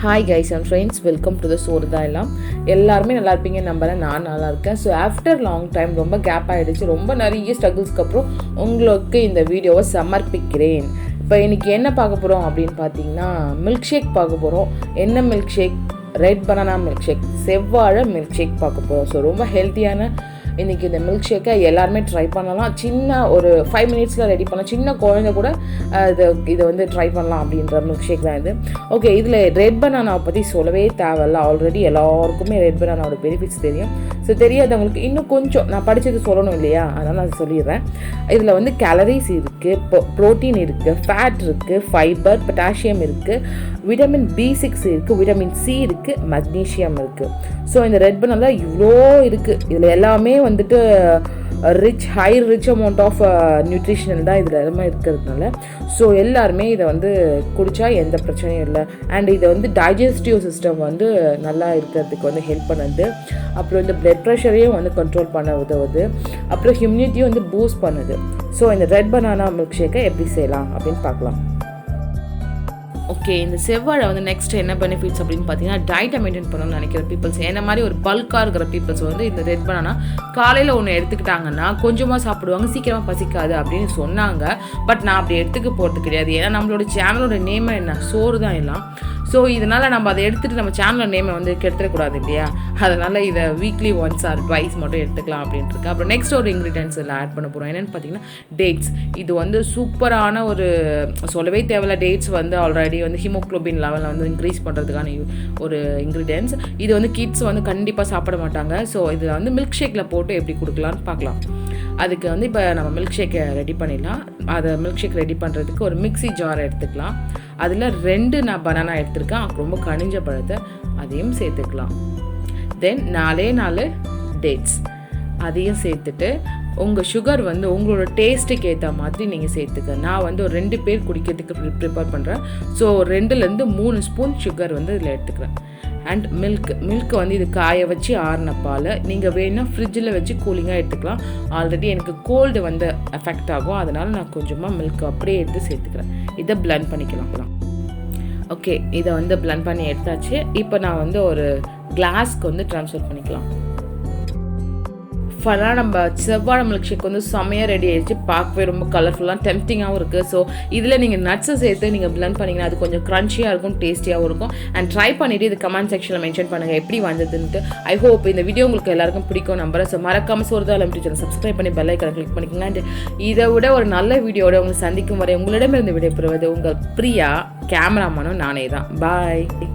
Hi guys and friends, welcome to the Soru Yallam. எல்லாரும் நல்லா இருப்பீங்க நம்பறேன். நான் நல்லா இருக்கேன். So after long time ரொம்ப கேப் ஆயிடுச்சு. ரொம்ப நிறைய ஸ்ட்ரகிள்ஸ்க்கு அப்புறம் உங்களுக்கு இந்த வீடியோவை சமர்ப்பிக்கிறேன். இப்போ இன்னைக்கு என்ன பார்க்க போறோம் அப்படினு பாத்தீங்கன்னா மில்க் ஷேக் பார்க்க போறோம். என்ன milk shake? Red banana milk shake, செவ்வாழை மில்க் ஷேக் பார்க்க போறோம். ஸோ ரொம்ப ஹெல்த்தியான இன்றைக்கி இந்த மில்க் ஷேக்கை எல்லாருமே ட்ரை பண்ணலாம். சின்ன ஒரு 5 மினிட்ஸில் ரெடி பண்ணலாம். சின்ன குழந்தை கூட இதை வந்து ட்ரை பண்ணலாம் அப்படின்ற மில்க் ஷேக் தான் இது. ஓகே, இதில் ரெட் பனானாவை பற்றி சொல்லவே தேவையில்ல. ஆல்ரெடி எல்லாருக்குமே ரெட் பனானாவோட பெனிஃபிட்ஸ் தெரியும். ஸோ தெரியாதவங்களுக்கு இன்னும் கொஞ்சம் நான் படித்தது சொல்லணும் இல்லையா, அதனால் நான் சொல்லிடுறேன். இதில் வந்து கேலரிஸ் இருக்குது, ப்ரோட்டீன் இருக்குது, ஃபேட் இருக்குது, ஃபைபர், பொட்டாசியம் இருக்குது, விட்டமின் B6 இருக்குது, விட்டமின் C இருக்குது, மக்னீஷியம் இருக்குது. ஸோ இந்த ரெட் பனானா இவ்வளோ இருக்குது. இதில் எல்லாமே வந்துட்டு ரிச் அமௌண்ட் ஆஃப் நியூட்ரிஷனல் தான் இதில் எல்லாமே இருக்கிறதுனால ஸோ எல்லாருமே இதை வந்து குடித்தா எந்த பிரச்சனையும் இல்லை. அண்ட் இதை வந்து டைஜஸ்டிவ் சிஸ்டம் வந்து நல்லா இருக்கிறதுக்கு வந்து ஹெல்ப் பண்ணுது. அப்புறம் இந்த பிளட் ப்ரெஷரையும் வந்து கண்ட்ரோல் பண்ண உதவுது. அப்புறம் ஹியூமினிட்டியும் வந்து பூஸ்ட் பண்ணுது. ஸோ இந்த ரெட் பனானா மில்க் ஷேக்கை எப்படி செய்யலாம் அப்படின்னு பார்க்கலாம். ஓகே, இந்த செவ்வாழை வந்து நெக்ஸ்ட் என்ன பெனிஃபிட்ஸ் அப்படின்னு பார்த்தீங்கன்னா டயட்டை மெயின்டைன் பண்ணணும்னு நினைக்கிற பீப்புள்ஸ், என்ன மாதிரி ஒரு பல்காக இருக்கிற பீப்புள்ஸ் வந்து இந்த ரெட் பனானா காலையில் ஒன்று எடுத்துக்கிட்டாங்கன்னா கொஞ்சமாக சாப்பிடுவாங்க, சீக்கிரமாக பசிக்காது அப்படின்னு சொன்னாங்க. பட் நான் அப்படி எடுத்துக்க போகிறது கிடையாது. ஏன்னா நம்மளோட சேனலோட நேமை என்ன, சோறு தான் எல்லாம். ஸோ இதனால் நம்ம அதை எடுத்துகிட்டு நம்ம சேனலோட நேமை வந்து கெடுத்துடக்கூடாது இல்லையா, அதனால் இதை வீக்லி ஒன்ஸ் ஆர் ட்வைஸ் மட்டும் எடுத்துக்கலாம் அப்படின்ட்டு இருக்கு. அப்புறம் நெக்ஸ்ட் ஒரு இன்க்ரீடியன்ஸ் இதில் ஆட் பண்ண போகிறோம். என்னென்னு பார்த்தீங்கன்னா டேட்ஸ். இது வந்து சூப்பரான ஒரு சொல்லவே தேவையில்ல. டேட்ஸ் வந்து ஆல்ரெடி வந்து ஹீமோக்ளோபின் லெவலில் வந்து இன்க்ரீஸ் பண்ணுறதுக்கான ஒரு இன்க்ரீடியன்ஸ். இது வந்து கிட்ஸ் வந்து கண்டிப்பாக சாப்பிட மாட்டாங்க. ஸோ இதில் வந்து மில்க் ஷேக்கில் போட்டு எப்படி கொடுக்கலான்னு பார்க்கலாம். அதுக்கு வந்து இப்போ நம்ம மில்க் ஷேக்கை ரெடி பண்ணிடலாம். அதை மில்க் ஷேக் ரெடி பண்ணுறதுக்கு ஒரு மிக்ஸி ஜார் எடுத்துக்கலாம். அதில் 2 நான் பனானா எடுத்துருக்கேன், ரொம்ப கனிஞ்ச பழத்தை அதையும் சேர்த்துக்கலாம். தென் 4 டேட்ஸ் அதையும் சேர்த்துட்டு உங்கள் சுகர் வந்து உங்களோட டேஸ்ட்டுக்கு ஏற்ற மாதிரி நீங்கள் சேர்த்துக்க. நான் வந்து ஒரு 2 பேர் குடிக்கிறதுக்கு ப்ரிப்பேர் பண்ணுறேன். ஸோ 2-3 ஸ்பூன் சுகர் வந்து இதில் எடுத்துக்கிறேன். அண்ட் மில்க் வந்து இது காய வச்சு ஆறின பால். நீங்கள் வேணும்னா ஃப்ரிட்ஜில் வச்சு கூலிங்காக எடுத்துக்கலாம். ஆல்ரெடி எனக்கு கோல்டு வந்து எஃபெக்ட் ஆகும், அதனால் நான் கொஞ்சமாக மில்க் அப்படியே எடுத்து சேர்த்துக்கிறேன். இதை பிளெண்ட் பண்ணிக்கலாம். ஓகே, இதை வந்து பிளெண்ட் பண்ணி எடுத்தாச்சு. இப்போ நான் வந்து ஒரு கிளாஸ்க்கு வந்து ட்ரான்ஸ்ஃபர் பண்ணிக்கலாம். ஃபைனலாக நம்ம செவ்வாழை மில்க் ஷேக் வந்து செம்மையாக ரெடி ஆகிடுச்சு. பார்க்கவே ரொம்ப கலர்ஃபுல்லாக டெம்ப்டிங்காகவும் இருக்குது. ஸோ இதில் நீங்கள் நட்ஸை சேர்த்து நீங்கள் பிளெண்ட் பண்ணிங்கன்னா அது கொஞ்சம் க்ரன்ச்சியாக இருக்கும், டேஸ்டியாகவும் இருக்கும். அண்ட் ட்ரை பண்ணிவிட்டு இது கமெண்ட் செக்ஷனில் மென்ஷன் பண்ணுங்கள் எப்படி வந்ததுன்ட்டு. ஐ ஹோப் இந்த வீடியோ உங்களுக்கு எல்லாருக்கும் பிடிக்கும் நம்புறேன். ஸோ மறக்காமல் Soru Yallam சேனல் சப்ஸ்கிரைப் பண்ணி பெல் ஐக்கானை கிளிக் பண்ணிக்கோங்க. அண்ட் இதை விட ஒரு நல்ல வீடியோட உங்களை சந்திக்கும் வரை உங்களிடமிருந்து விடைபெறுவது உங்கள் பிரியா. கேமராமேனும் நானே தான். பாய்.